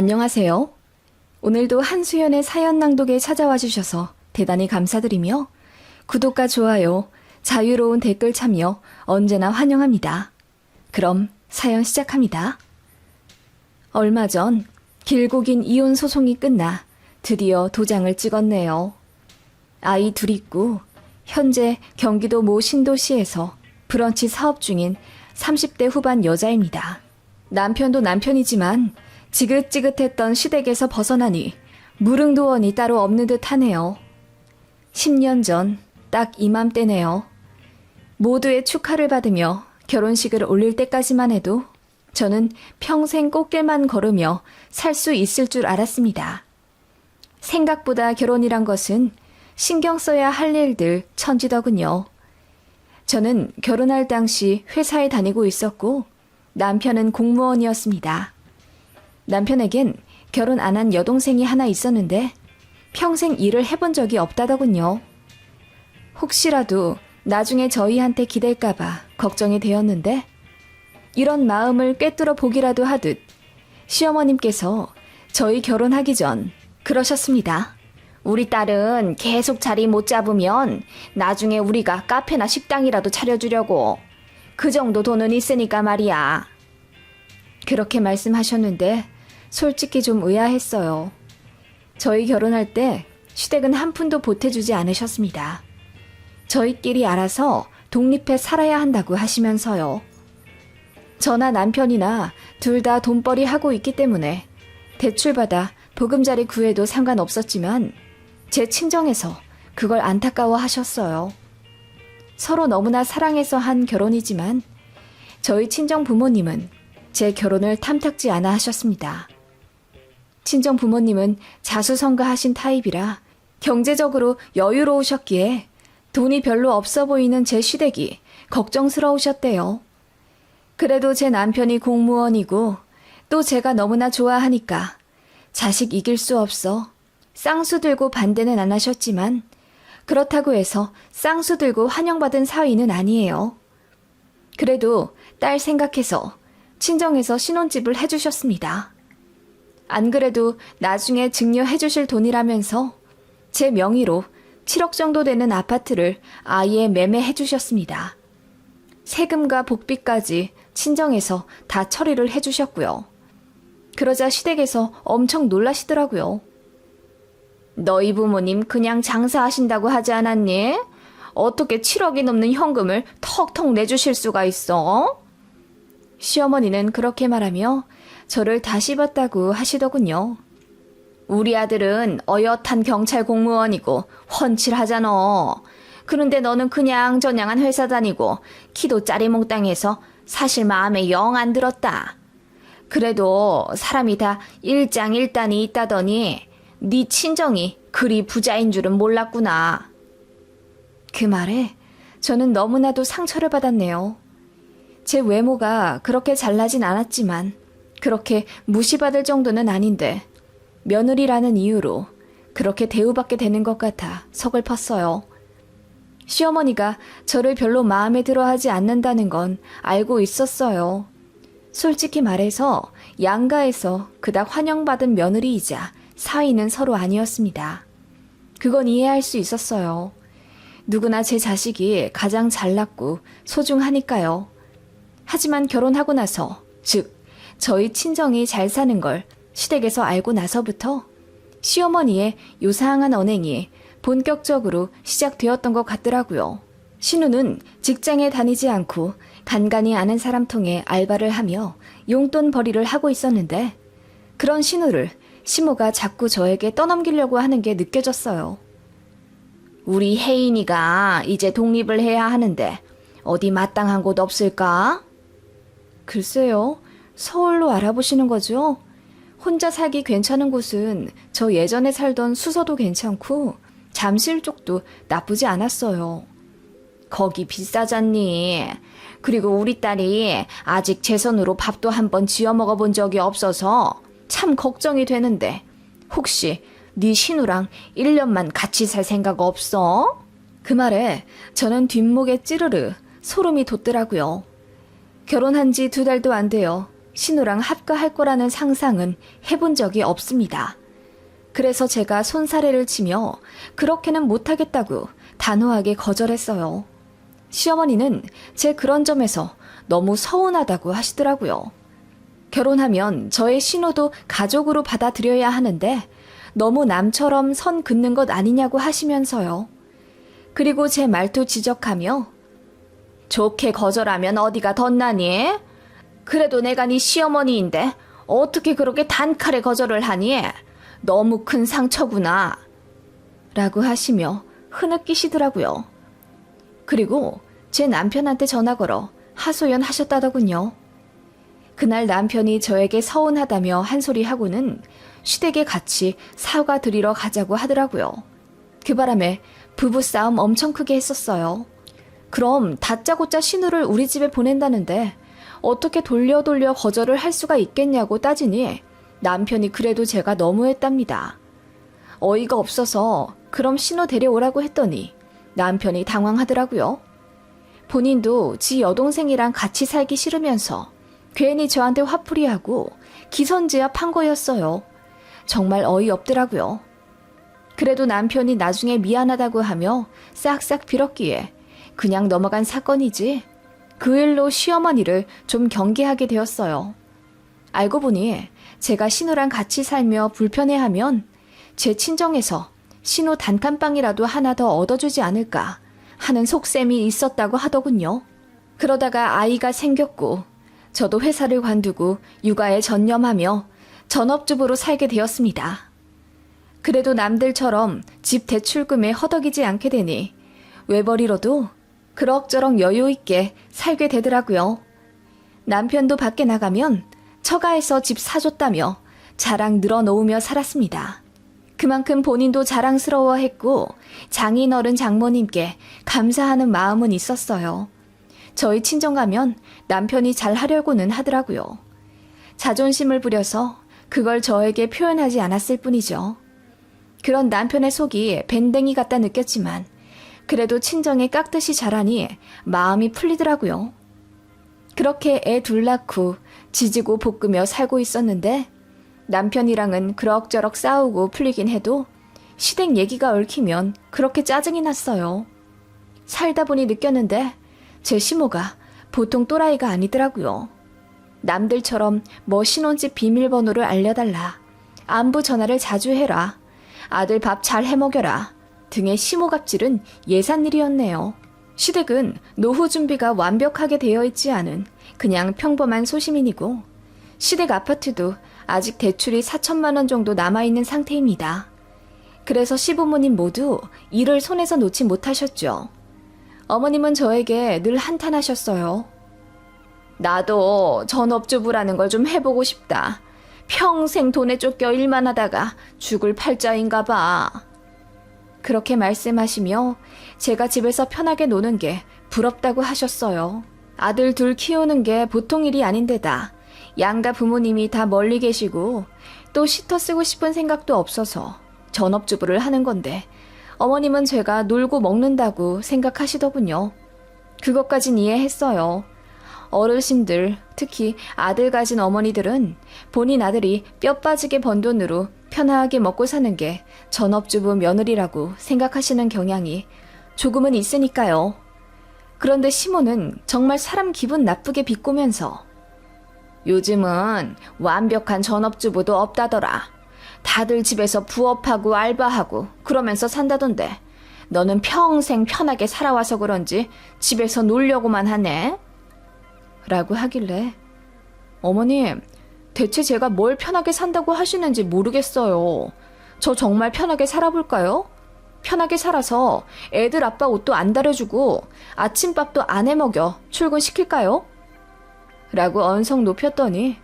안녕하세요. 오늘도 한수연의 사연 낭독에 찾아와 주셔서 대단히 감사드리며 구독과 좋아요, 자유로운 댓글 참여 언제나 환영합니다. 그럼 사연 시작합니다. 얼마 전 길고 긴 이혼 소송이 끝나 드디어 도장을 찍었네요. 아이 둘 있고 현재 경기도 모 신도시에서 브런치 사업 중인 30대 후반 여자입니다. 남편도 남편이지만 지긋지긋했던 시댁에서 벗어나니 무릉도원이 따로 없는 듯 하네요. 10년 전 딱 이맘때네요. 모두의 축하를 받으며 결혼식을 올릴 때까지만 해도 저는 평생 꽃길만 걸으며 살 수 있을 줄 알았습니다. 생각보다 결혼이란 것은 신경 써야 할 일들 천지더군요. 저는 결혼할 당시 회사에 다니고 있었고 남편은 공무원이었습니다. 남편에겐 결혼 안 한 여동생이 하나 있었는데 평생 일을 해본 적이 없다더군요. 혹시라도 나중에 저희한테 기댈까봐 걱정이 되었는데 이런 마음을 꿰뚫어 보기라도 하듯 시어머님께서 저희 결혼하기 전 그러셨습니다. 우리 딸은 계속 자리 못 잡으면 나중에 우리가 카페나 식당이라도 차려주려고. 그 정도 돈은 있으니까 말이야. 그렇게 말씀하셨는데 솔직히 좀 의아했어요. 저희 결혼할 때 시댁은 한 푼도 보태주지 않으셨습니다. 저희끼리 알아서 독립해 살아야 한다고 하시면서요. 저나 남편이나 둘 다 돈벌이 하고 있기 때문에 대출받아 보금자리 구해도 상관없었지만 제 친정에서 그걸 안타까워 하셨어요. 서로 너무나 사랑해서 한 결혼이지만 저희 친정 부모님은 제 결혼을 탐탁지 않아 하셨습니다. 친정 부모님은 자수성가하신 타입이라 경제적으로 여유로우셨기에 돈이 별로 없어 보이는 제 시댁이 걱정스러우셨대요. 그래도 제 남편이 공무원이고 또 제가 너무나 좋아하니까 자식 이길 수 없어 쌍수 들고 반대는 안 하셨지만 그렇다고 해서 쌍수 들고 환영받은 사위는 아니에요. 그래도 딸 생각해서 친정에서 신혼집을 해주셨습니다. 안 그래도 나중에 증여해 주실 돈이라면서 제 명의로 7억 정도 되는 아파트를 아예 매매해 주셨습니다. 세금과 복비까지 친정에서 다 처리를 해 주셨고요. 그러자 시댁에서 엄청 놀라시더라고요. 너희 부모님 그냥 장사하신다고 하지 않았니? 어떻게 7억이 넘는 현금을 턱턱 내주실 수가 있어? 시어머니는 그렇게 말하며 저를 다시 봤다고 하시더군요. 우리 아들은 어엿한 경찰 공무원이고 훤칠하잖아. 그런데 너는 그냥 저냥한 회사 다니고 키도 짜리몽땅해서 사실 마음에 영 안 들었다. 그래도 사람이 다 일장일단이 있다더니 네 친정이 그리 부자인 줄은 몰랐구나. 그 말에 저는 너무나도 상처를 받았네요. 제 외모가 그렇게 잘나진 않았지만 그렇게 무시받을 정도는 아닌데 며느리라는 이유로 그렇게 대우받게 되는 것 같아 서글펐어요. 시어머니가 저를 별로 마음에 들어하지 않는다는 건 알고 있었어요. 솔직히 말해서 양가에서 그닥 환영받은 며느리이자 사위는 서로 아니었습니다. 그건 이해할 수 있었어요. 누구나 제 자식이 가장 잘났고 소중하니까요. 하지만 결혼하고 나서, 즉 저희 친정이 잘 사는 걸 시댁에서 알고 나서부터 시어머니의 요상한 언행이 본격적으로 시작되었던 것 같더라고요. 신우는 직장에 다니지 않고 간간히 아는 사람 통해 알바를 하며 용돈벌이를 하고 있었는데 그런 신우를 시모가 자꾸 저에게 떠넘기려고 하는 게 느껴졌어요. 우리 혜인이가 이제 독립을 해야 하는데 어디 마땅한 곳 없을까? 글쎄요. 서울로 알아보시는 거죠? 혼자 살기 괜찮은 곳은 저 예전에 살던 수서도 괜찮고 잠실 쪽도 나쁘지 않았어요. 거기 비싸잖니. 그리고 우리 딸이 아직 제 손으로 밥도 한번 지어 먹어본 적이 없어서 참 걱정이 되는데 혹시 네 신우랑 1년만 같이 살 생각 없어? 그 말에 저는 뒷목에 찌르르 소름이 돋더라고요. 결혼한 지 2달도 안 돼요. 신우랑 합가할 거라는 상상은 해본 적이 없습니다. 그래서 제가 손사래를 치며 그렇게는 못하겠다고 단호하게 거절했어요. 시어머니는 제 그런 점에서 너무 서운하다고 하시더라고요. 결혼하면 저의 신우도 가족으로 받아들여야 하는데 너무 남처럼 선 긋는 것 아니냐고 하시면서요. 그리고 제 말투 지적하며 좋게 거절하면 어디가 덧나니? 그래도 내가 네 시어머니인데 어떻게 그렇게 단칼에 거절을 하니? 너무 큰 상처구나. 라고 하시며 흐느끼시더라고요. 그리고 제 남편한테 전화 걸어 하소연하셨다더군요. 그날 남편이 저에게 서운하다며 한 소리 하고는 시댁에 같이 사과 드리러 가자고 하더라고요. 그 바람에 부부싸움 엄청 크게 했었어요. 그럼 다짜고짜 신우를 우리 집에 보낸다는데 어떻게 돌려 거절을 할 수가 있겠냐고 따지니 남편이 그래도 제가 너무했답니다. 어이가 없어서 그럼 신우 데려오라고 했더니 남편이 당황하더라고요. 본인도 지 여동생이랑 같이 살기 싫으면서 괜히 저한테 화풀이하고 기선제압한 거였어요. 정말 어이없더라고요. 그래도 남편이 나중에 미안하다고 하며 싹싹 빌었기에 그냥 넘어간 사건이지 그 일로 시어머니를 좀 경계하게 되었어요. 알고 보니 제가 신우랑 같이 살며 불편해하면 제 친정에서 신우 단칸방이라도 하나 더 얻어주지 않을까 하는 속셈이 있었다고 하더군요. 그러다가 아이가 생겼고 저도 회사를 관두고 육아에 전념하며 전업주부로 살게 되었습니다. 그래도 남들처럼 집 대출금에 허덕이지 않게 되니 외벌이로도 그럭저럭 여유 있게 살게 되더라고요. 남편도 밖에 나가면 처가에서 집 사줬다며 자랑 늘어놓으며 살았습니다. 그만큼 본인도 자랑스러워했고 장인어른 장모님께 감사하는 마음은 있었어요. 저희 친정 가면 남편이 잘하려고는 하더라고요. 자존심을 부려서 그걸 저에게 표현하지 않았을 뿐이죠. 그런 남편의 속이 밴댕이 같다 느꼈지만 그래도 친정에 깍듯이 자라니 마음이 풀리더라고요. 그렇게 애 둘 낳고 지지고 볶으며 살고 있었는데 남편이랑은 그럭저럭 싸우고 풀리긴 해도 시댁 얘기가 얽히면 그렇게 짜증이 났어요. 살다 보니 느꼈는데 제 시모가 보통 또라이가 아니더라고요. 남들처럼 뭐 신혼집 비밀번호를 알려달라, 안부 전화를 자주 해라, 아들 밥 잘 해먹여라 등의 시모갑질은 예산일이었네요. 시댁은 노후 준비가 완벽하게 되어 있지 않은 그냥 평범한 소시민이고 시댁 아파트도 아직 대출이 4천만 원 정도 남아있는 상태입니다. 그래서 시부모님 모두 일을 손에서 놓지 못하셨죠. 어머님은 저에게 늘 한탄하셨어요. 나도 전업주부라는 걸 좀 해보고 싶다. 평생 돈에 쫓겨 일만 하다가 죽을 팔자인가 봐. 그렇게 말씀하시며 제가 집에서 편하게 노는 게 부럽다고 하셨어요. 아들 둘 키우는 게 보통 일이 아닌데다 양가 부모님이 다 멀리 계시고 또 시터 쓰고 싶은 생각도 없어서 전업주부를 하는 건데 어머님은 제가 놀고 먹는다고 생각하시더군요. 그것까진 이해했어요. 어르신들, 특히 아들 가진 어머니들은 본인 아들이 뼈 빠지게 번 돈으로 편하게 먹고 사는 게 전업주부 며느리라고 생각하시는 경향이 조금은 있으니까요. 그런데 시모는 정말 사람 기분 나쁘게 비꼬면서 요즘은 완벽한 전업주부도 없다더라. 다들 집에서 부업하고 알바하고 그러면서 산다던데 너는 평생 편하게 살아와서 그런지 집에서 놀려고만 하네? 라고 하길래 어머님, 대체 제가 뭘 편하게 산다고 하시는지 모르겠어요. 저 정말 편하게 살아볼까요? 편하게 살아서 애들 아빠 옷도 안 다려주고 아침밥도 안 해먹여 출근시킬까요? 라고 언성 높였더니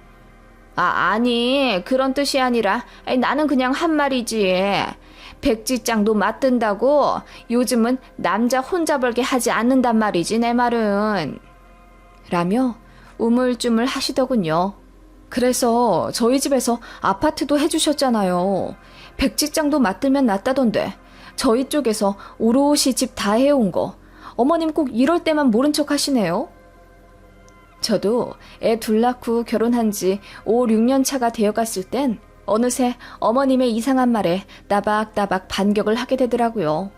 아니 그런 뜻이 아니라 나는 그냥 한 말이지. 백지장도 맞든다고 요즘은 남자 혼자 벌게 하지 않는단 말이지 내 말은. 라며 우물쭈물 하시더군요. 그래서 저희 집에서 아파트도 해주셨잖아요. 백지장도 맞들면 낫다던데 저희 쪽에서 오롯이 집 다 해온 거 어머님 꼭 이럴 때만 모른 척 하시네요. 저도 애 둘 낳고 결혼한 지 5, 6년 차가 되어갔을 땐 어느새 어머님의 이상한 말에 따박따박 반격을 하게 되더라고요.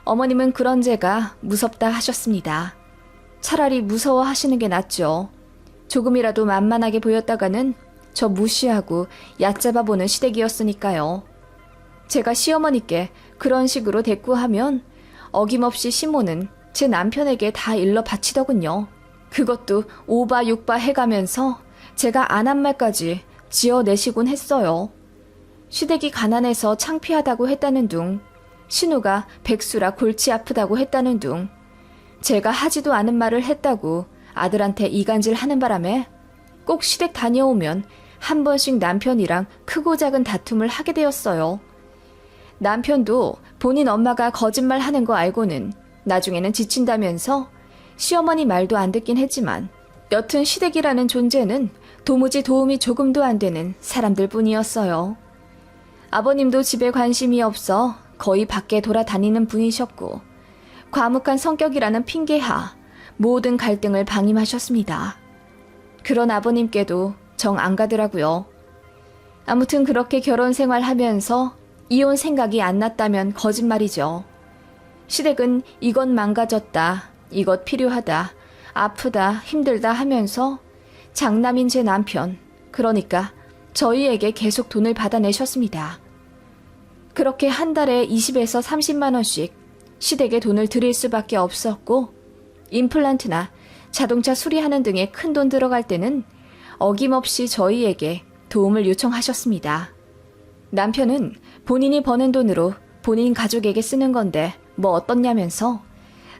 어머님은 그런 제가 무섭다 하셨습니다. 차라리 무서워하시는 게 낫죠. 조금이라도 만만하게 보였다가는 저 무시하고 얕잡아보는 시댁이었으니까요. 제가 시어머니께 그런 식으로 대꾸하면 어김없이 시모는 제 남편에게 다 일러 바치더군요. 그것도 오바육바 해가면서 제가 안 한 말까지 지어내시곤 했어요. 시댁이 가난해서 창피하다고 했다는 둥, 신우가 백수라 골치 아프다고 했다는 둥, 제가 하지도 않은 말을 했다고 아들한테 이간질 하는 바람에 꼭 시댁 다녀오면 한 번씩 남편이랑 크고 작은 다툼을 하게 되었어요. 남편도 본인 엄마가 거짓말 하는 거 알고는 나중에는 지친다면서 시어머니 말도 안 듣긴 했지만 여튼 시댁이라는 존재는 도무지 도움이 조금도 안 되는 사람들 뿐이었어요. 아버님도 집에 관심이 없어 거의 밖에 돌아다니는 분이셨고 과묵한 성격이라는 핑계하 모든 갈등을 방임하셨습니다. 그런 아버님께도 정 안 가더라고요. 아무튼 그렇게 결혼 생활하면서 이혼 생각이 안 났다면 거짓말이죠. 시댁은 이것 망가졌다, 이것 필요하다, 아프다, 힘들다 하면서 장남인 제 남편, 그러니까 저희에게 계속 돈을 받아내셨습니다. 그렇게 한 달에 20에서 30만 원씩 시댁에 돈을 드릴 수밖에 없었고 임플란트나 자동차 수리하는 등에 큰 돈 들어갈 때는 어김없이 저희에게 도움을 요청하셨습니다. 남편은 본인이 버는 돈으로 본인 가족에게 쓰는 건데 뭐 어떻냐면서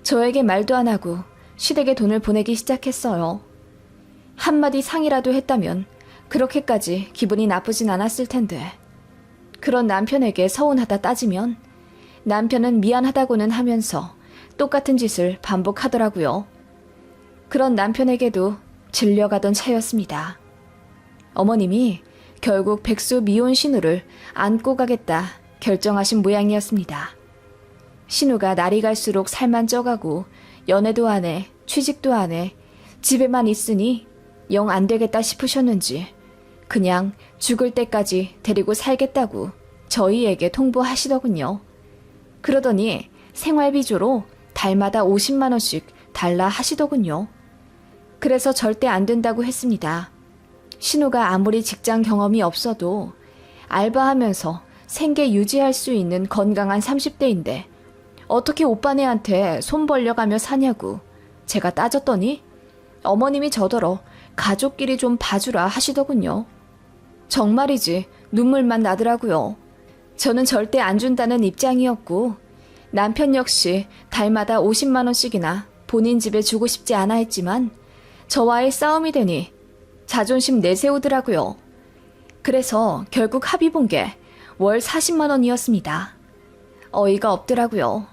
저에게 말도 안 하고 시댁에 돈을 보내기 시작했어요. 한마디 상이라도 했다면 그렇게까지 기분이 나쁘진 않았을 텐데 그런 남편에게 서운하다 따지면 남편은 미안하다고는 하면서 똑같은 짓을 반복하더라고요. 그런 남편에게도 질려가던 차였습니다. 어머님이 결국 백수 미혼 신우를 안고 가겠다 결정하신 모양이었습니다. 신우가 날이 갈수록 살만 쪄가고 연애도 안 해, 취직도 안 해, 집에만 있으니 영 안 되겠다 싶으셨는지 그냥 죽을 때까지 데리고 살겠다고 저희에게 통보하시더군요. 그러더니 생활비조로 달마다 50만 원씩 달라 하시더군요. 그래서 절대 안 된다고 했습니다. 신우가 아무리 직장 경험이 없어도 알바하면서 생계 유지할 수 있는 건강한 30대인데 어떻게 오빠네한테 손 벌려가며 사냐고 제가 따졌더니 어머님이 저더러 가족끼리 좀 봐주라 하시더군요. 정말이지 눈물만 나더라고요. 저는 절대 안 준다는 입장이었고 남편 역시 달마다 50만 원씩이나 본인 집에 주고 싶지 않아 했지만 저와의 싸움이 되니 자존심 내세우더라고요. 그래서 결국 합의 본 게 월 40만 원이었습니다. 어이가 없더라고요.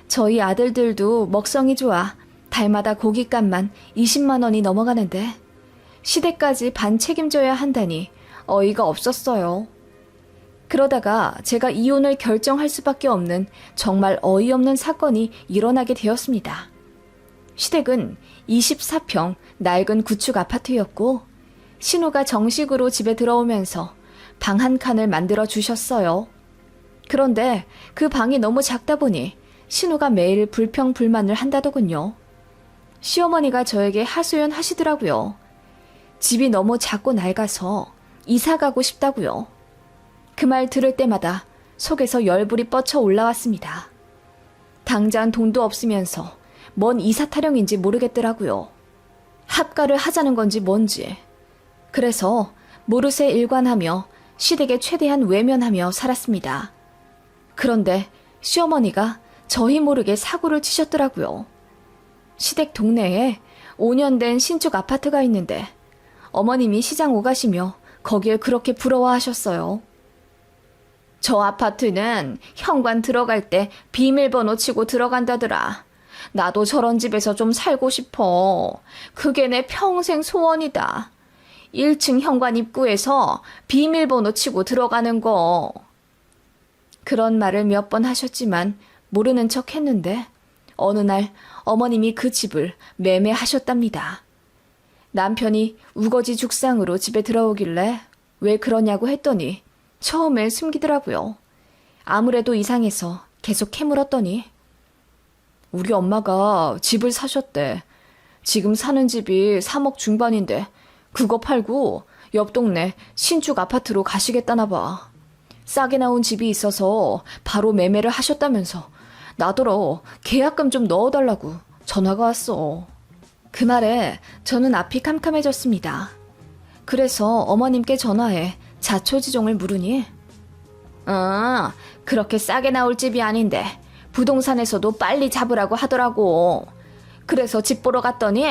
저희 아들들도 먹성이 좋아 달마다 고깃값만 20만 원이 넘어가는데 시댁까지 반 책임져야 한다니 어이가 없었어요. 그러다가 제가 이혼을 결정할 수밖에 없는 정말 어이없는 사건이 일어나게 되었습니다. 시댁은 24평 낡은 구축 아파트였고 신우가 정식으로 집에 들어오면서 방 한 칸을 만들어 주셨어요. 그런데 그 방이 너무 작다 보니 신우가 매일 불평불만을 한다더군요. 시어머니가 저에게 하소연 하시더라고요. 집이 너무 작고 낡아서 이사 가고 싶다고요. 그 말 들을 때마다 속에서 열불이 뻗쳐 올라왔습니다. 당장 돈도 없으면서 뭔 이사 타령인지 모르겠더라고요. 합가를 하자는 건지 뭔지. 그래서 모르쇠 일관하며 시댁에 최대한 외면하며 살았습니다. 그런데 시어머니가 저희 모르게 사고를 치셨더라고요. 시댁 동네에 5년 된 신축 아파트가 있는데 어머님이 시장 오가시며 거길 그렇게 부러워하셨어요. 저 아파트는 현관 들어갈 때 비밀번호 치고 들어간다더라. 나도 저런 집에서 좀 살고 싶어. 그게 내 평생 소원이다. 1층 현관 입구에서 비밀번호 치고 들어가는 거. 그런 말을 몇 번 하셨지만 모르는 척 했는데 어느 날 어머님이 그 집을 매매하셨답니다. 남편이 우거지 죽상으로 집에 들어오길래 왜 그러냐고 했더니 처음에 숨기더라고요. 아무래도 이상해서 계속 캐물었더니 우리 엄마가 집을 사셨대. 지금 사는 집이 3억 중반인데 그거 팔고 옆 동네 신축 아파트로 가시겠다나 봐. 싸게 나온 집이 있어서 바로 매매를 하셨다면서 나더러 계약금 좀 넣어달라고 전화가 왔어. 그 말에 저는 앞이 캄캄해졌습니다. 그래서 어머님께 전화해 자초지종을 물으니 그렇게 싸게 나올 집이 아닌데 부동산에서도 빨리 잡으라고 하더라고. 그래서 집 보러 갔더니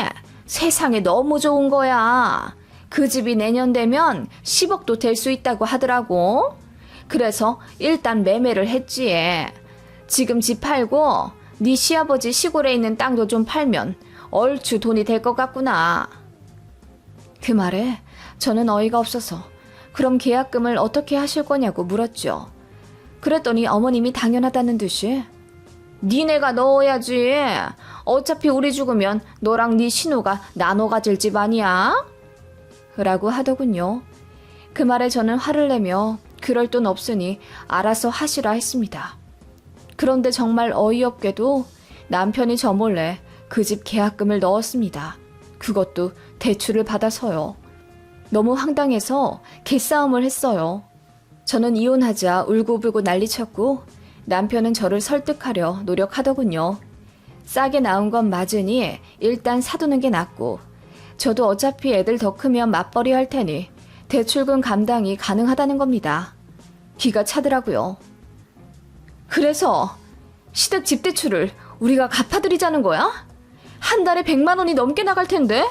세상에 너무 좋은 거야. 그 집이 내년 되면 10억도 될 수 있다고 하더라고. 그래서 일단 매매를 했지. 지금 집 팔고 네 시아버지 시골에 있는 땅도 좀 팔면 얼추 돈이 될 것 같구나. 그 말에 저는 어이가 없어서 그럼 계약금을 어떻게 하실 거냐고 물었죠. 그랬더니 어머님이 당연하다는 듯이 니네가 넣어야지. 어차피 우리 죽으면 너랑 네 신우가 나눠 가질 집 아니야? 라고 하더군요. 그 말에 저는 화를 내며 그럴 돈 없으니 알아서 하시라 했습니다. 그런데 정말 어이없게도 남편이 저 몰래 그 집 계약금을 넣었습니다. 그것도 대출을 받아서요. 너무 황당해서 개싸움을 했어요. 저는 이혼하자 울고불고 난리쳤고 남편은 저를 설득하려 노력하더군요. 싸게 나온 건 맞으니 일단 사두는 게 낫고 저도 어차피 애들 더 크면 맞벌이 할 테니 대출금 감당이 가능하다는 겁니다. 기가 차더라고요. 그래서 시댁 집 대출을 우리가 갚아드리자는 거야? 한 달에 100만 원이 넘게 나갈 텐데?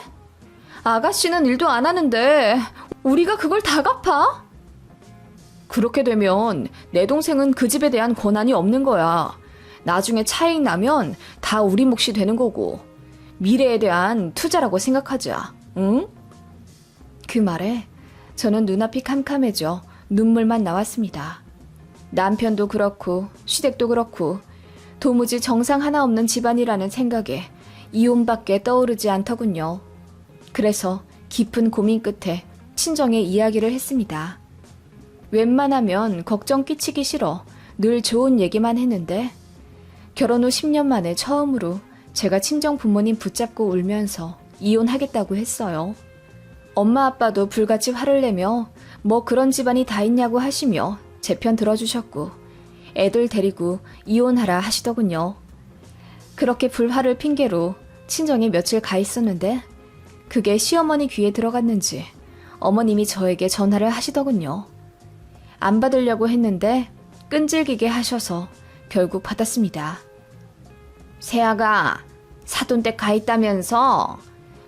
아가씨는 일도 안 하는데 우리가 그걸 다 갚아? 그렇게 되면 내 동생은 그 집에 대한 권한이 없는 거야. 나중에 차익 나면 다 우리 몫이 되는 거고 미래에 대한 투자라고 생각하자. 응? 그 말에 저는 눈앞이 캄캄해져 눈물만 나왔습니다. 남편도 그렇고 시댁도 그렇고 도무지 정상 하나 없는 집안이라는 생각에 이혼밖에 떠오르지 않더군요. 그래서 깊은 고민 끝에 친정에 이야기를 했습니다. 웬만하면 걱정 끼치기 싫어 늘 좋은 얘기만 했는데 결혼 후 10년 만에 처음으로 제가 친정 부모님 붙잡고 울면서 이혼하겠다고 했어요. 엄마 아빠도 불같이 화를 내며 뭐 그런 집안이 다 있냐고 하시며 제 편 들어주셨고 애들 데리고 이혼하라 하시더군요. 그렇게 불화를 핑계로 친정에 며칠 가 있었는데 그게 시어머니 귀에 들어갔는지 어머님이 저에게 전화를 하시더군요. 안 받으려고 했는데 끈질기게 하셔서 결국 받았습니다. 새아가 사돈댁 가 있다면서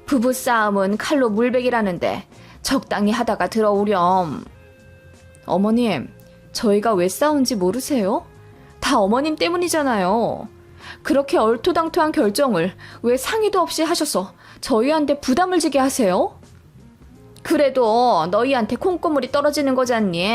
부부싸움은 칼로 물베기라는데 적당히 하다가 들어오렴. 어머님, 저희가 왜 싸운지 모르세요? 다 어머님 때문이잖아요. 그렇게 얼토당토한 결정을 왜 상의도 없이 하셔서 저희한테 부담을 지게 하세요? 그래도 너희한테 콩고물이 떨어지는 거잖니.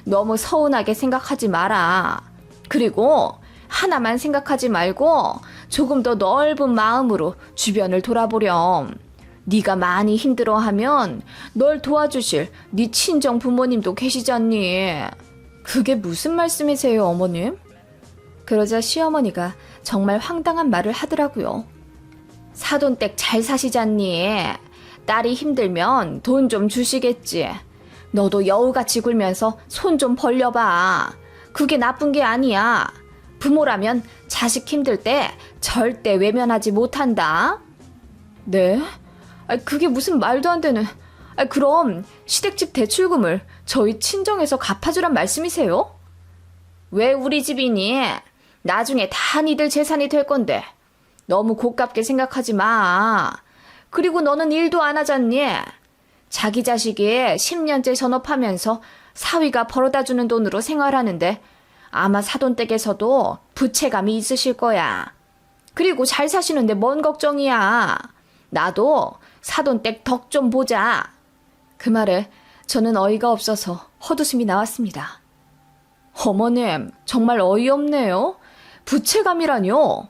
너무 서운하게 생각하지 마라. 그리고 하나만 생각하지 말고 조금 더 넓은 마음으로 주변을 돌아보렴. 네가 많이 힘들어하면 널 도와주실 네 친정 부모님도 계시잖니. 그게 무슨 말씀이세요, 어머님? 그러자 시어머니가 정말 황당한 말을 하더라고요. 사돈댁 잘 사시잖니. 딸이 힘들면 돈 좀 주시겠지. 너도 여우같이 굴면서 손 좀 벌려봐. 그게 나쁜 게 아니야. 부모라면 자식 힘들 때 절대 외면하지 못한다. 네? 그게 무슨 말도 안 되는... 그럼 시댁집 대출금을 저희 친정에서 갚아주란 말씀이세요? 왜 우리 집이니? 나중에 다 니들 재산이 될 건데 너무 고깝게 생각하지 마. 그리고 너는 일도 안 하잖니. 자기 자식이 10년째 전업하면서 사위가 벌어다주는 돈으로 생활하는데 아마 사돈댁에서도 부채감이 있으실 거야. 그리고 잘 사시는데 뭔 걱정이야. 나도 사돈댁 덕 좀 보자. 그 말에 저는 어이가 없어서 헛웃음이 나왔습니다. 어머님, 정말 어이없네요. 부채감이라뇨.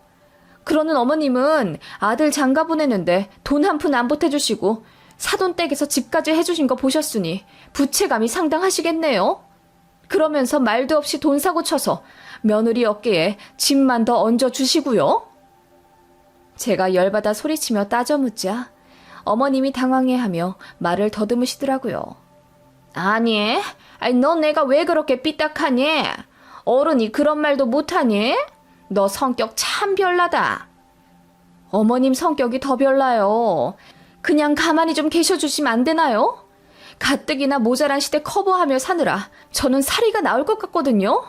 그러는 어머님은 아들 장가 보내는데 돈 한 푼 안 보태주시고 사돈댁에서 집까지 해주신 거 보셨으니 부채감이 상당하시겠네요. 그러면서 말도 없이 돈 사고 쳐서 며느리 어깨에 짐만 더 얹어주시고요. 제가 열받아 소리치며 따져 묻자 어머님이 당황해하며 말을 더듬으시더라고요. 아니, 너 내가 왜 그렇게 삐딱하니? 어른이 그런 말도 못하니? 너 성격 참 별나다. 어머님 성격이 더 별나요. 그냥 가만히 좀 계셔주시면 안 되나요? 가뜩이나 모자란 시대 커버하며 사느라 저는 사리가 나올 것 같거든요.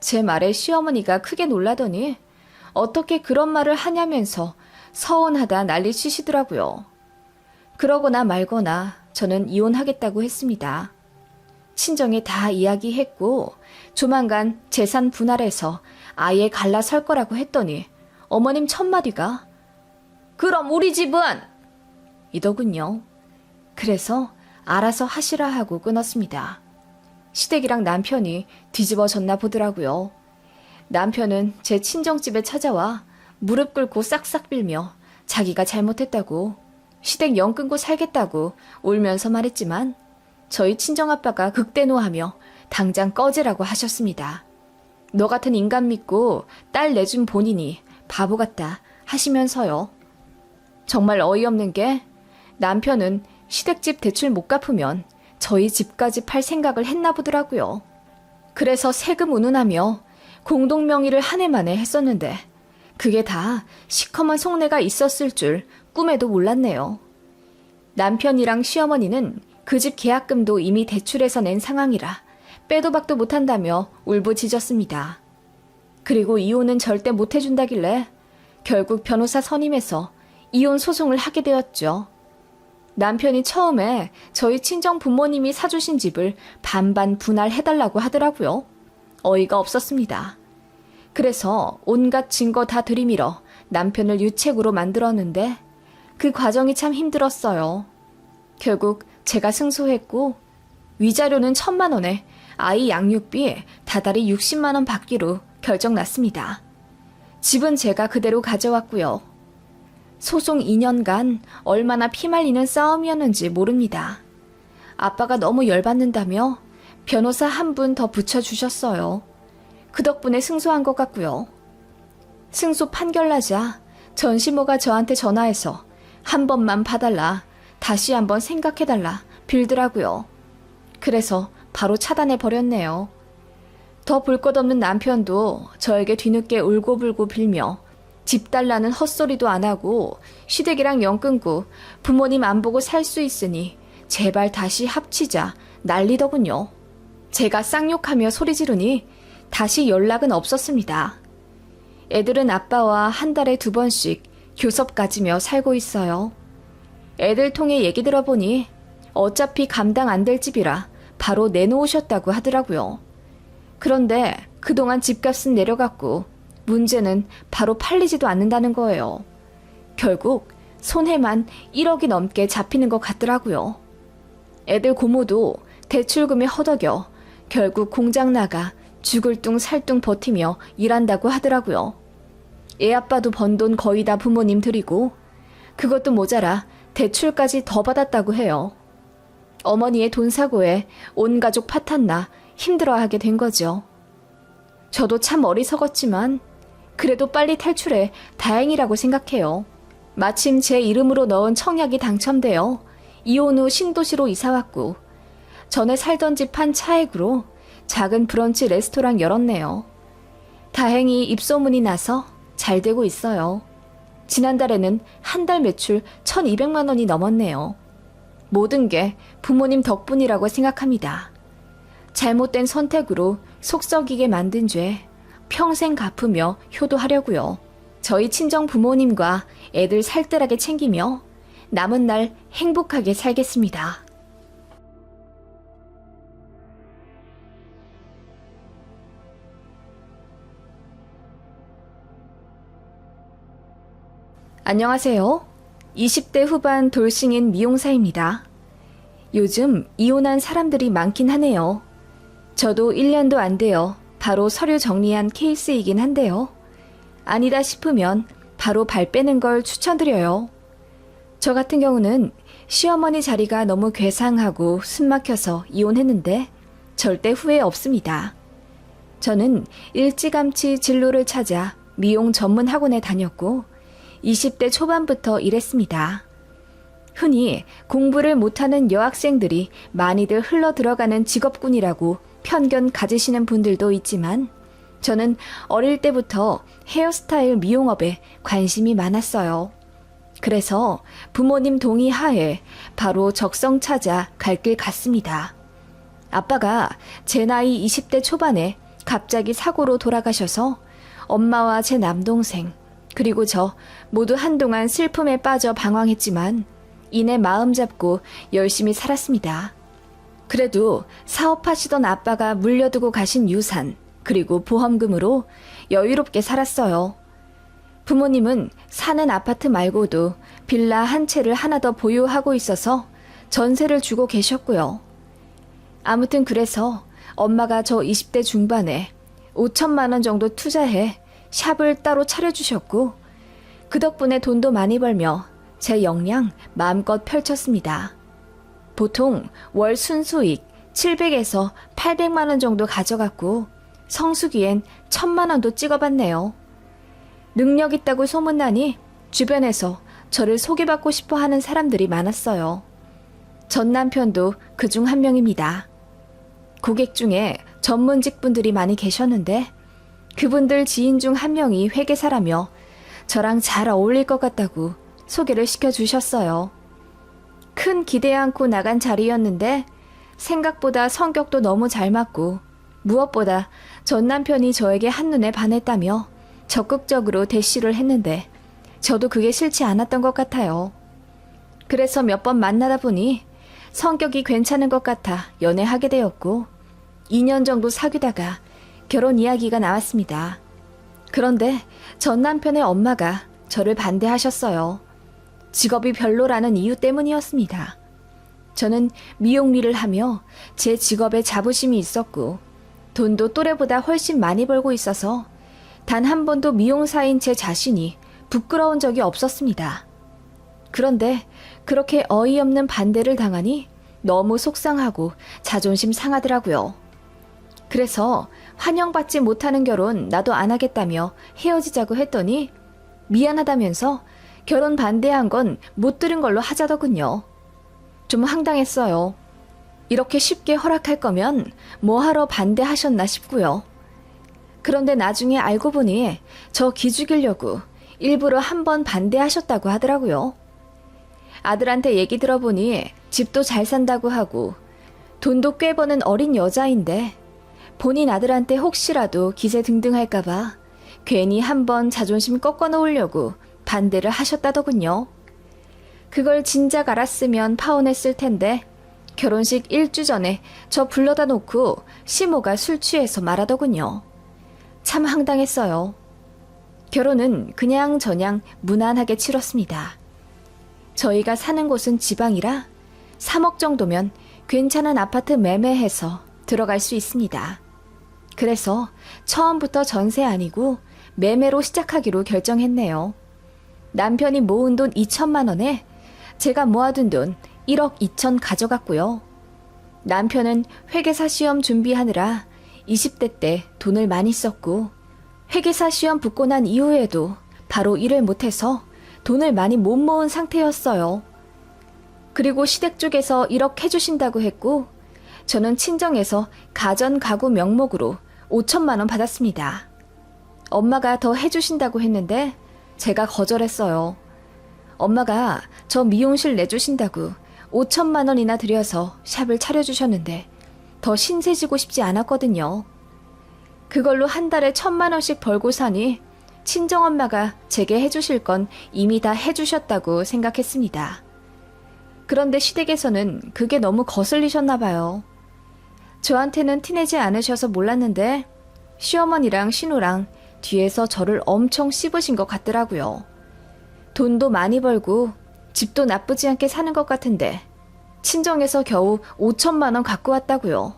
제 말에 시어머니가 크게 놀라더니 어떻게 그런 말을 하냐면서 서운하다 난리치시더라고요. 그러거나 말거나 저는 이혼하겠다고 했습니다. 친정에 다 이야기했고 조만간 재산 분할해서 아예 갈라설 거라고 했더니 어머님 첫마디가 그럼 우리 집은? 이더군요. 그래서 알아서 하시라 하고 끊었습니다. 시댁이랑 남편이 뒤집어졌나 보더라고요. 남편은 제 친정집에 찾아와 무릎 꿇고 싹싹 빌며 자기가 잘못했다고 시댁 영 끊고 살겠다고 울면서 말했지만 저희 친정아빠가 극대노하며 당장 꺼지라고 하셨습니다. 너 같은 인간 믿고 딸 내준 본인이 바보 같다 하시면서요. 정말 어이없는 게 남편은 시댁집 대출 못 갚으면 저희 집까지 팔 생각을 했나 보더라고요. 그래서 세금 운운하며 공동명의를 한 해 만에 했었는데 그게 다 시커먼 속내가 있었을 줄 꿈에도 몰랐네요. 남편이랑 시어머니는 그 집 계약금도 이미 대출해서 낸 상황이라 빼도 박도 못한다며 울부짖었습니다. 그리고 이혼은 절대 못해준다길래 결국 변호사 선임해서 이혼 소송을 하게 되었죠. 남편이 처음에 저희 친정 부모님이 사주신 집을 반반 분할해달라고 하더라고요. 어이가 없었습니다. 그래서 온갖 증거 다 들이밀어 남편을 유책으로 만들었는데 그 과정이 참 힘들었어요. 결국 제가 승소했고 위자료는 1,000만 원에 아이 양육비 다달이 60만 원 받기로 결정났습니다. 집은 제가 그대로 가져왔고요. 소송 2년간 얼마나 피말리는 싸움이었는지 모릅니다. 아빠가 너무 열받는다며 변호사 한 분 더 붙여주셨어요. 그 덕분에 승소한 것 같고요. 승소 판결 나자 전시모가 저한테 전화해서 한 번만 봐달라, 다시 한번 생각해달라 빌더라고요. 그래서 바로 차단해버렸네요. 더 볼 것 없는 남편도 저에게 뒤늦게 울고불고 빌며 집 달라는 헛소리도 안 하고 시댁이랑 영 끊고 부모님 안 보고 살 수 있으니 제발 다시 합치자 난리더군요. 제가 쌍욕하며 소리 지르니 다시 연락은 없었습니다. 애들은 아빠와 한 달에 2번씩 교섭 가지며 살고 있어요. 애들 통해 얘기 들어보니 어차피 감당 안 될 집이라 바로 내놓으셨다고 하더라고요. 그런데 그동안 집값은 내려갔고 문제는 바로 팔리지도 않는다는 거예요. 결국 손해만 1억이 넘게 잡히는 것 같더라고요. 애들 고모도 대출금에 허덕여 결국 공장 나가 죽을 둥 살 둥 버티며 일한다고 하더라고요. 애 아빠도 번 돈 거의 다 부모님 드리고 그것도 모자라 대출까지 더 받았다고 해요. 어머니의 돈 사고에 온 가족 파탄나 힘들어하게 된 거죠. 저도 참 어리석었지만 그래도 빨리 탈출해 다행이라고 생각해요. 마침 제 이름으로 넣은 청약이 당첨되어 이혼 후 신도시로 이사왔고 전에 살던 집 한 차액으로 작은 브런치 레스토랑 열었네요. 다행히 입소문이 나서 잘 되고 있어요. 지난달에는 한 달 매출 1,200만 원이 넘었네요. 모든 게 부모님 덕분이라고 생각합니다. 잘못된 선택으로 속 썩이게 만든 죄 평생 갚으며 효도하려고요. 저희 친정 부모님과 애들 살뜰하게 챙기며 남은 날 행복하게 살겠습니다. 안녕하세요. 20대 후반 돌싱인 미용사입니다. 요즘 이혼한 사람들이 많긴 하네요. 저도 1년도 안 되어 바로 서류 정리한 케이스이긴 한데요. 아니다 싶으면 바로 발 빼는 걸 추천드려요. 저 같은 경우는 시어머니 자리가 너무 괴상하고 숨막혀서 이혼했는데 절대 후회 없습니다. 저는 일찌감치 진로를 찾아 미용 전문 학원에 다녔고 20대 초반부터 일했습니다. 흔히 공부를 못하는 여학생들이 많이들 흘러 들어가는 직업군이라고 편견 가지시는 분들도 있지만 저는 어릴 때부터 헤어스타일 미용업에 관심이 많았어요. 그래서 부모님 동의 하에 바로 적성 찾아 갈 길 갔습니다. 아빠가 제 나이 20대 초반에 갑자기 사고로 돌아가셔서 엄마와 제 남동생 그리고 저 모두 한동안 슬픔에 빠져 방황했지만 이내 마음 잡고 열심히 살았습니다. 그래도 사업하시던 아빠가 물려두고 가신 유산 그리고 보험금으로 여유롭게 살았어요. 부모님은 사는 아파트 말고도 빌라 한 채를 하나 더 보유하고 있어서 전세를 주고 계셨고요. 아무튼 그래서 엄마가 저 20대 중반에 5천만 원 정도 투자해 샵을 따로 차려주셨고 그 덕분에 돈도 많이 벌며 제 역량 마음껏 펼쳤습니다. 보통 월 순수익 700에서 800만 원 정도 가져갔고 성수기엔 1000만 원도 찍어봤네요. 능력 있다고 소문나니 주변에서 저를 소개받고 싶어 하는 사람들이 많았어요. 전 남편도 그중 한 명입니다. 고객 중에 전문직 분들이 많이 계셨는데 그분들 지인 중 한 명이 회계사라며 저랑 잘 어울릴 것 같다고 소개를 시켜주셨어요. 큰 기대 않고 나간 자리였는데 생각보다 성격도 너무 잘 맞고 무엇보다 전 남편이 저에게 한눈에 반했다며 적극적으로 대시를 했는데 저도 그게 싫지 않았던 것 같아요. 그래서 몇 번 만나다 보니 성격이 괜찮은 것 같아 연애하게 되었고 2년 정도 사귀다가 결혼 이야기가 나왔습니다. 그런데 전 남편의 엄마가 저를 반대하셨어요. 직업이 별로라는 이유 때문이었습니다. 저는 미용일을 하며 제 직업에 자부심이 있었고 돈도 또래보다 훨씬 많이 벌고 있어서 단 한 번도 미용사인 제 자신이 부끄러운 적이 없었습니다. 그런데 그렇게 어이없는 반대를 당하니 너무 속상하고 자존심 상하더라고요. 그래서 환영받지 못하는 결혼 나도 안 하겠다며 헤어지자고 했더니 미안하다면서 결혼 반대한 건 못 들은 걸로 하자더군요. 좀 황당했어요. 이렇게 쉽게 허락할 거면 뭐하러 반대하셨나 싶고요. 그런데 나중에 알고 보니 저 기죽이려고 일부러 한번 반대하셨다고 하더라고요. 아들한테 얘기 들어보니 집도 잘 산다고 하고 돈도 꽤 버는 어린 여자인데 본인 아들한테 혹시라도 기세등등할까봐 괜히 한번 자존심 꺾어 놓으려고 반대를 하셨다더군요. 그걸 진작 알았으면 파혼했을 텐데 결혼식 1주 전에 저 불러다 놓고 시모가 술 취해서 말하더군요. 참 황당했어요. 결혼은 그냥 저냥 무난하게 치렀습니다. 저희가 사는 곳은 지방이라 3억 정도면 괜찮은 아파트 매매해서 들어갈 수 있습니다. 그래서 처음부터 전세 아니고 매매로 시작하기로 결정했네요. 남편이 모은 돈 2천만 원에 제가 모아둔 돈 1억 2천 가져갔고요. 남편은 회계사 시험 준비하느라 20대 때 돈을 많이 썼고 회계사 시험 붙고 난 이후에도 바로 일을 못해서 돈을 많이 못 모은 상태였어요. 그리고 시댁 쪽에서 1억 해주신다고 했고 저는 친정에서 가전 가구 명목으로 5천만 원 받았습니다. 엄마가 더 해주신다고 했는데 제가 거절했어요. 엄마가 저 미용실 내주신다고 5천만 원이나 들여서 샵을 차려주셨는데 더 신세지고 싶지 않았거든요. 그걸로 한 달에 1,000만 원씩 벌고 사니 친정엄마가 제게 해주실 건 이미 다 해주셨다고 생각했습니다. 그런데 시댁에서는 그게 너무 거슬리셨나 봐요. 저한테는 티내지 않으셔서 몰랐는데 시어머니랑 신우랑 뒤에서 저를 엄청 씹으신 것 같더라고요. 돈도 많이 벌고 집도 나쁘지 않게 사는 것 같은데 친정에서 겨우 5천만 원 갖고 왔다고요.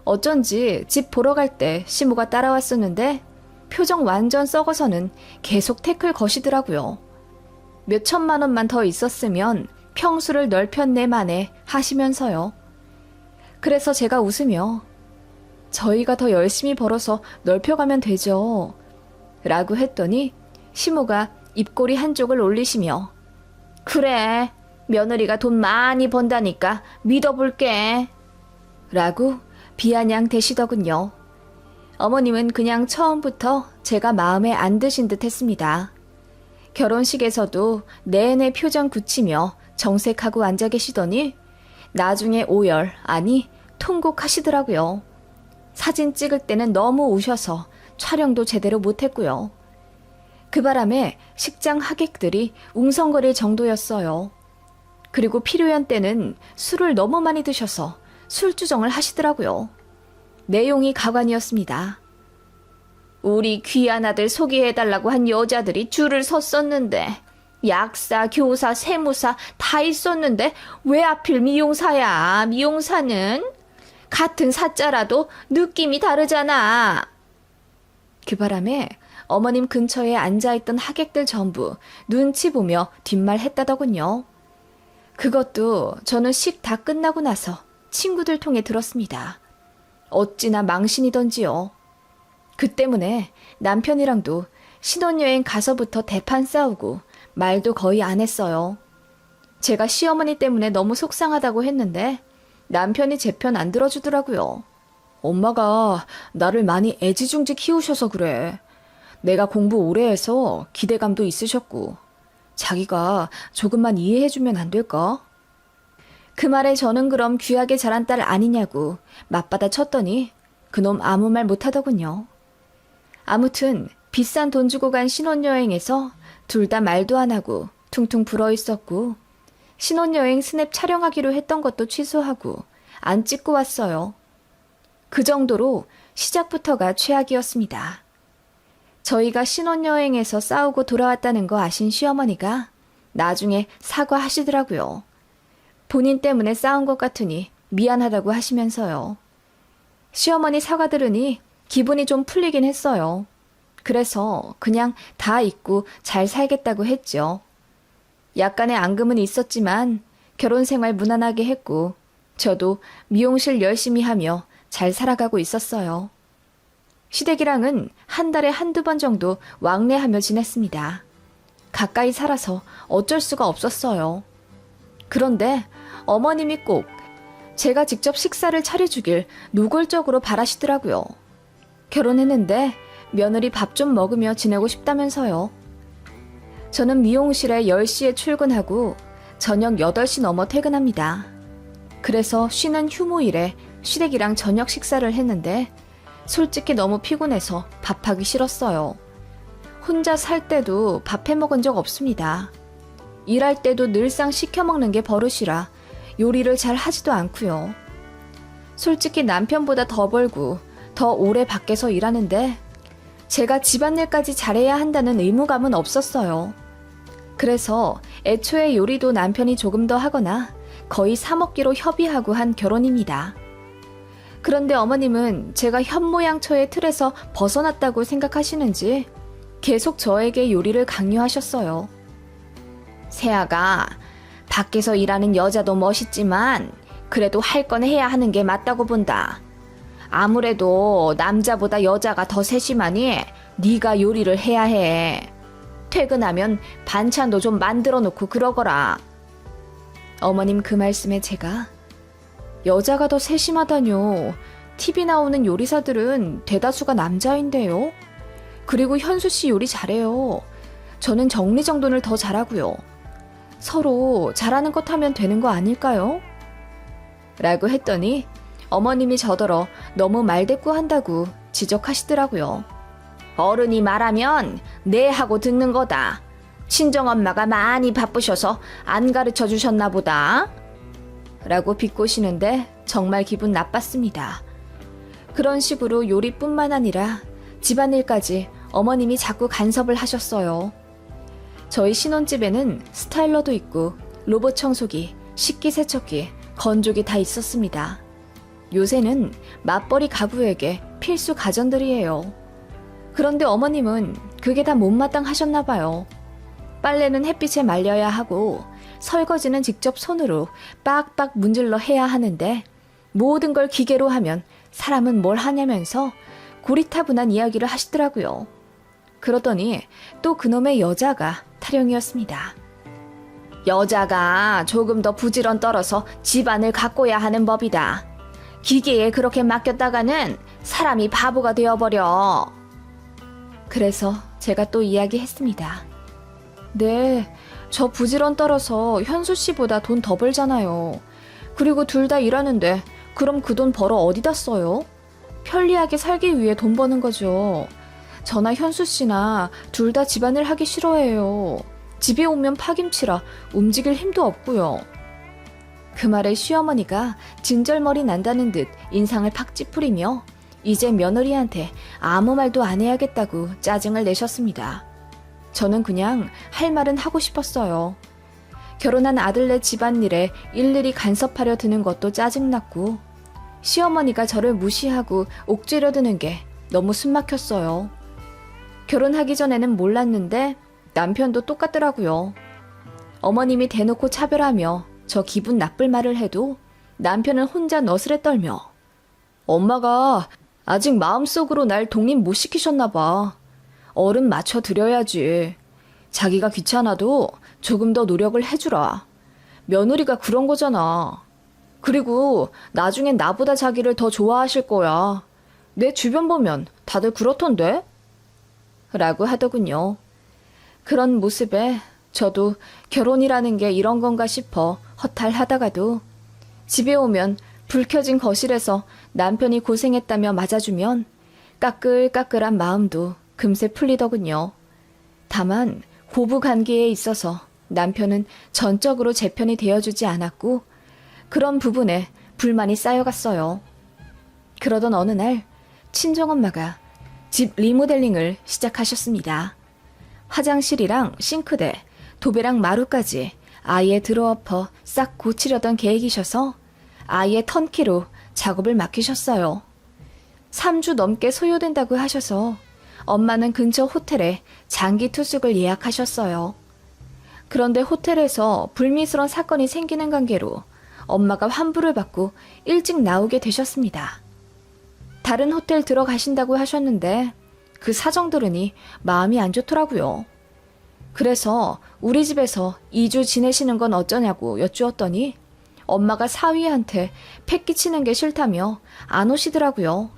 어쩐지 집 보러 갈 때 시모가 따라왔었는데 표정 완전 썩어서는 계속 태클 거시더라고요. 몇 천만 원만 더 있었으면 평수를 넓혔네 마네 하시면서요. 그래서 제가 웃으며 저희가 더 열심히 벌어서 넓혀가면 되죠. 라고 했더니 시모가 입꼬리 한쪽을 올리시며 그래, 며느리가 돈 많이 번다니까 믿어볼게. 라고 비아냥 대시더군요. 어머님은 그냥 처음부터 제가 마음에 안 드신 듯 했습니다. 결혼식에서도 내내 표정 굳히며 정색하고 앉아 계시더니 나중에 오열, 아니 통곡하시더라고요. 사진 찍을 때는 너무 우셔서 촬영도 제대로 못했고요. 그 바람에 식장 하객들이 웅성거릴 정도였어요. 그리고 피로연 때는 술을 너무 많이 드셔서 술주정을 하시더라고요. 내용이 가관이었습니다. 우리 귀한 아들 소개해달라고 한 여자들이 줄을 섰었는데 약사, 교사, 세무사 다 있었는데 왜 하필 미용사야? 미용사는 같은 사자라도 느낌이 다르잖아. 그 바람에 어머님 근처에 앉아있던 하객들 전부 눈치 보며 뒷말했다더군요. 그것도 저는 식 다 끝나고 나서 친구들 통해 들었습니다. 어찌나 망신이던지요. 그 때문에 남편이랑도 신혼여행 가서부터 대판 싸우고 말도 거의 안 했어요. 제가 시어머니 때문에 너무 속상하다고 했는데 남편이 제 편 안 들어주더라고요. 엄마가 나를 많이 애지중지 키우셔서 그래. 내가 공부 오래 해서 기대감도 있으셨고 자기가 조금만 이해해주면 안 될까? 그 말에 저는 그럼 귀하게 자란 딸 아니냐고 맞받아 쳤더니 그놈 아무 말 못하더군요. 아무튼 비싼 돈 주고 간 신혼여행에서 둘 다 말도 안 하고 퉁퉁 불어있었고 신혼여행 스냅 촬영하기로 했던 것도 취소하고 안 찍고 왔어요. 그 정도로 시작부터가 최악이었습니다. 저희가 신혼여행에서 싸우고 돌아왔다는 거 아신 시어머니가 나중에 사과하시더라고요. 본인 때문에 싸운 것 같으니 미안하다고 하시면서요. 시어머니 사과 들으니 기분이 좀 풀리긴 했어요. 그래서 그냥 다 잊고 잘 살겠다고 했죠. 약간의 앙금은 있었지만 결혼 생활 무난하게 했고 저도 미용실 열심히 하며 잘 살아가고 있었어요. 시댁이랑은 한 달에 한두 번 정도 왕래하며 지냈습니다. 가까이 살아서 어쩔 수가 없었어요. 그런데 어머님이 꼭 제가 직접 식사를 차려주길 노골적으로 바라시더라고요. 결혼했는데 며느리 밥 좀 먹으며 지내고 싶다면서요. 저는 미용실에 10시에 출근하고 저녁 8시 넘어 퇴근합니다. 그래서 쉬는 휴무일에 시댁이랑 저녁 식사를 했는데 솔직히 너무 피곤해서 밥하기 싫었어요. 혼자 살 때도 밥 해먹은 적 없습니다. 일할 때도 늘상 시켜 먹는 게 버릇이라 요리를 잘 하지도 않고요. 솔직히 남편보다 더 벌고 더 오래 밖에서 일하는데 제가 집안일까지 잘해야 한다는 의무감은 없었어요. 그래서 애초에 요리도 남편이 조금 더 하거나 거의 사 먹기로 협의하고 한 결혼입니다. 그런데 어머님은 제가 현모양처의 틀에서 벗어났다고 생각하시는지 계속 저에게 요리를 강요하셨어요. 세아가 밖에서 일하는 여자도 멋있지만 그래도 할 건 해야 하는 게 맞다고 본다. 아무래도 남자보다 여자가 더 세심하니 네가 요리를 해야 해. 퇴근하면 반찬도 좀 만들어 놓고 그러거라. 어머님 그 말씀에 제가 여자가 더 세심하다뇨. TV 나오는 요리사들은 대다수가 남자인데요. 그리고 현수 씨 요리 잘해요. 저는 정리정돈을 더 잘하고요. 서로 잘하는 것 하면 되는 거 아닐까요? 라고 했더니 어머님이 저더러 너무 말대꾸한다고 지적하시더라고요. 어른이 말하면 네 하고 듣는 거다. 친정엄마가 많이 바쁘셔서 안 가르쳐 주셨나 보다. 라고 비꼬시는데 정말 기분 나빴습니다. 그런 식으로 요리뿐만 아니라 집안일까지 어머님이 자꾸 간섭을 하셨어요. 저희 신혼집에는 스타일러도 있고 로봇 청소기, 식기세척기, 건조기 다 있었습니다. 요새는 맞벌이 가부에게 필수 가전들이에요. 그런데 어머님은 그게 다 못마땅하셨나 봐요. 빨래는 햇빛에 말려야 하고 설거지는 직접 손으로 빡빡 문질러 해야 하는데 모든 걸 기계로 하면 사람은 뭘 하냐면서 고리타분한 이야기를 하시더라고요. 그러더니 또 그놈의 여자가 타령이었습니다. 여자가 조금 더 부지런 떨어서 집안을 가꿔야 하는 법이다. 기계에 그렇게 맡겼다가는 사람이 바보가 되어버려. 그래서 제가 또 이야기했습니다. 네, 저 부지런 떨어서 현수 씨보다 돈 더 벌잖아요. 그리고 둘 다 일하는데 그럼 그 돈 벌어 어디다 써요? 편리하게 살기 위해 돈 버는 거죠. 저나 현수 씨나 둘 다 집안일 하기 싫어해요. 집에 오면 파김치라 움직일 힘도 없고요. 그 말에 시어머니가 진절머리 난다는 듯 인상을 팍 찌푸리며 이제 며느리한테 아무 말도 안 해야겠다고 짜증을 내셨습니다. 저는 그냥 할 말은 하고 싶었어요. 결혼한 아들네 집안일에 일일이 간섭하려 드는 것도 짜증났고 시어머니가 저를 무시하고 옥죄려 드는 게 너무 숨막혔어요. 결혼하기 전에는 몰랐는데 남편도 똑같더라고요. 어머님이 대놓고 차별하며 저 기분 나쁠 말을 해도 남편은 혼자 너스레 떨며 엄마가 아직 마음속으로 날 독립 못 시키셨나 봐. 어른 맞춰드려야지. 자기가 귀찮아도 조금 더 노력을 해주라. 며느리가 그런 거잖아. 그리고 나중엔 나보다 자기를 더 좋아하실 거야. 내 주변 보면 다들 그렇던데? 라고 하더군요. 그런 모습에 저도 결혼이라는 게 이런 건가 싶어 허탈하다가도 집에 오면 불 켜진 거실에서 남편이 고생했다며 맞아주면 까끌까끌한 마음도 금세 풀리더군요. 다만 고부 관계에 있어서 남편은 전적으로 제 편이 되어주지 않았고 그런 부분에 불만이 쌓여갔어요. 그러던 어느 날 친정엄마가 집 리모델링을 시작하셨습니다. 화장실이랑 싱크대, 도배랑 마루까지 아예 들어엎어 싹 고치려던 계획이셔서 아예 턴키로 작업을 맡기셨어요. 3주 넘게 소요된다고 하셔서 엄마는 근처 호텔에 장기 투숙을 예약하셨어요. 그런데 호텔에서 불미스러운 사건이 생기는 관계로 엄마가 환불을 받고 일찍 나오게 되셨습니다. 다른 호텔 들어가신다고 하셨는데 그 사정 들으니 마음이 안 좋더라고요. 그래서 우리 집에서 2주 지내시는 건 어쩌냐고 여쭈었더니 엄마가 사위한테 패 끼치는 게 싫다며 안 오시더라고요.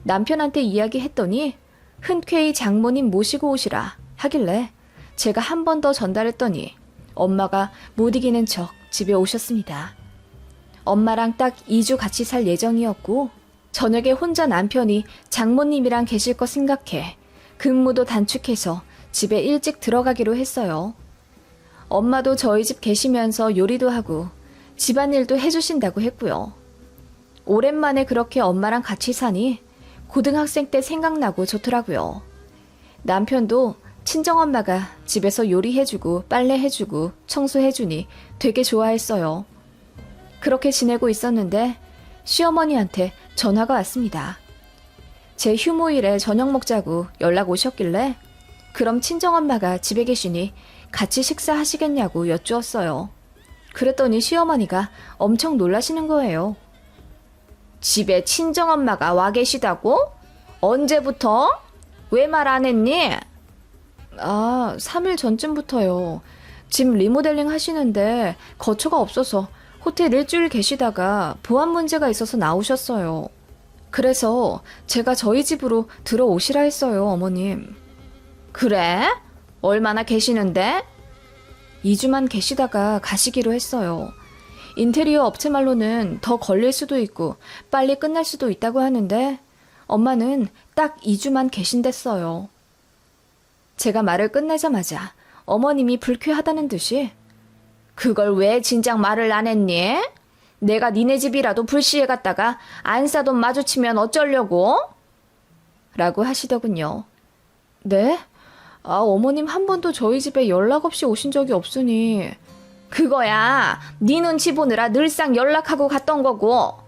남편한테 이야기했더니 흔쾌히 장모님 모시고 오시라 하길래 제가 한 번 더 전달했더니 엄마가 못 이기는 척 집에 오셨습니다. 엄마랑 딱 2주 같이 살 예정이었고 저녁에 혼자 남편이 장모님이랑 계실 거 생각해 근무도 단축해서 집에 일찍 들어가기로 했어요. 엄마도 저희 집 계시면서 요리도 하고 집안일도 해주신다고 했고요. 오랜만에 그렇게 엄마랑 같이 사니 고등학생 때 생각나고 좋더라고요. 남편도 친정엄마가 집에서 요리해주고 빨래해주고 청소해주니 되게 좋아했어요. 그렇게 지내고 있었는데 시어머니한테 전화가 왔습니다. 제 휴무일에 저녁 먹자고 연락 오셨길래 그럼 친정엄마가 집에 계시니 같이 식사하시겠냐고 여쭈었어요. 그랬더니 시어머니가 엄청 놀라시는 거예요. 집에 친정엄마가 와 계시다고? 언제부터? 왜 말 안 했니? 3일 전쯤부터요. 집 리모델링 하시는데 거처가 없어서 호텔 일주일 계시다가 보안 문제가 있어서 나오셨어요. 그래서 제가 저희 집으로 들어오시라 했어요, 어머님. 그래? 얼마나 계시는데? 2주만 계시다가 가시기로 했어요. 인테리어 업체 말로는 더 걸릴 수도 있고 빨리 끝날 수도 있다고 하는데 엄마는 딱 2주만 계신댔어요. 제가 말을 끝내자마자 어머님이 불쾌하다는 듯이 그걸 왜 진작 말을 안 했니? 내가 니네 집이라도 불시에 갔다가 안사돈 마주치면 어쩌려고? 라고 하시더군요. 네? 어머님 한 번도 저희 집에 연락 없이 오신 적이 없으니. 그거야 네 눈치 보느라 늘상 연락하고 갔던 거고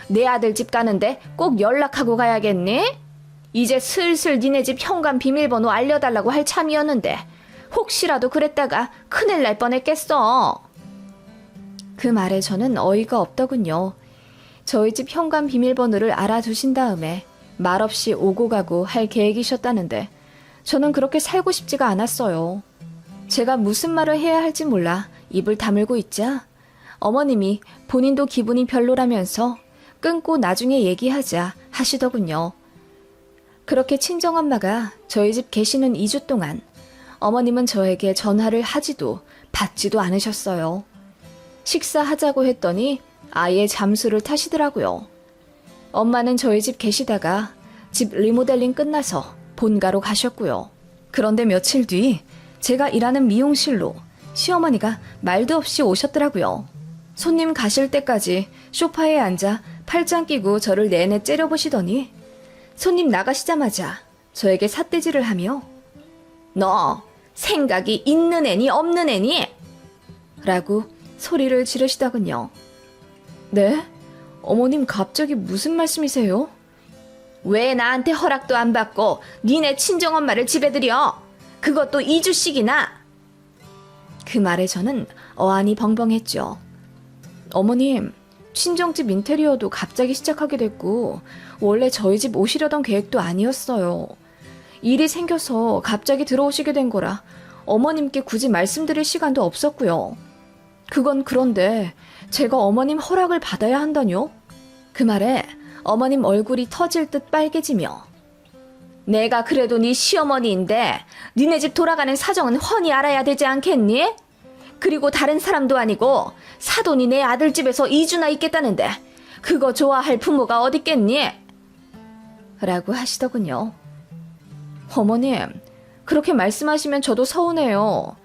내 아들 집 가는데 꼭 연락하고 가야겠니? 이제 슬슬 니네 집 현관 비밀번호 알려달라고 할 참이었는데 혹시라도 그랬다가 큰일 날 뻔했겠어. 그 말에 저는 어이가 없더군요. 저희 집 현관 비밀번호를 알아두신 다음에 말없이 오고 가고 할 계획이셨다는데 저는 그렇게 살고 싶지가 않았어요. 제가 무슨 말을 해야 할지 몰라 입을 다물고 있자 어머님이 본인도 기분이 별로라면서 끊고 나중에 얘기하자 하시더군요. 그렇게 친정엄마가 저희 집 계시는 2주 동안 어머님은 저에게 전화를 하지도 받지도 않으셨어요. 식사하자고 했더니 아예 잠수를 타시더라고요. 엄마는 저희 집 계시다가 집 리모델링 끝나서 본가로 가셨고요. 그런데 며칠 뒤 제가 일하는 미용실로 시어머니가 말도 없이 오셨더라고요. 손님 가실 때까지 소파에 앉아 팔짱 끼고 저를 내내 째려보시더니 손님 나가시자마자 저에게 삿대질을 하며 너 생각이 있는 애니 없는 애니? 라고 소리를 지르시더군요. 네? 어머님 갑자기 무슨 말씀이세요? 왜 나한테 허락도 안 받고 니네 친정엄마를 집에 들여? 그것도 2주씩이나? 그 말에 저는 어안이 벙벙했죠. 어머님, 친정집 인테리어도 갑자기 시작하게 됐고 원래 저희 집 오시려던 계획도 아니었어요. 일이 생겨서 갑자기 들어오시게 된 거라 어머님께 굳이 말씀드릴 시간도 없었고요. 그건 그런데 제가 어머님 허락을 받아야 한다뇨? 그 말에 어머님 얼굴이 터질 듯 빨개지며 내가 그래도 네 시어머니인데 니네 집 돌아가는 사정은 훤히 알아야 되지 않겠니? 그리고 다른 사람도 아니고 사돈이 내 아들 집에서 2주나 있겠다는데 그거 좋아할 부모가 어딨겠니? 라고 하시더군요. 어머님, 그렇게 말씀하시면 저도 서운해요.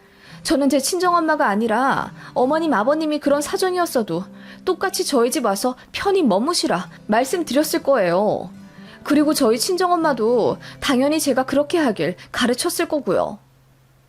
저는 제 친정엄마가 아니라 어머님, 아버님이 그런 사정이었어도 똑같이 저희 집 와서 편히 머무시라 말씀드렸을 거예요. 그리고 저희 친정엄마도 당연히 제가 그렇게 하길 가르쳤을 거고요.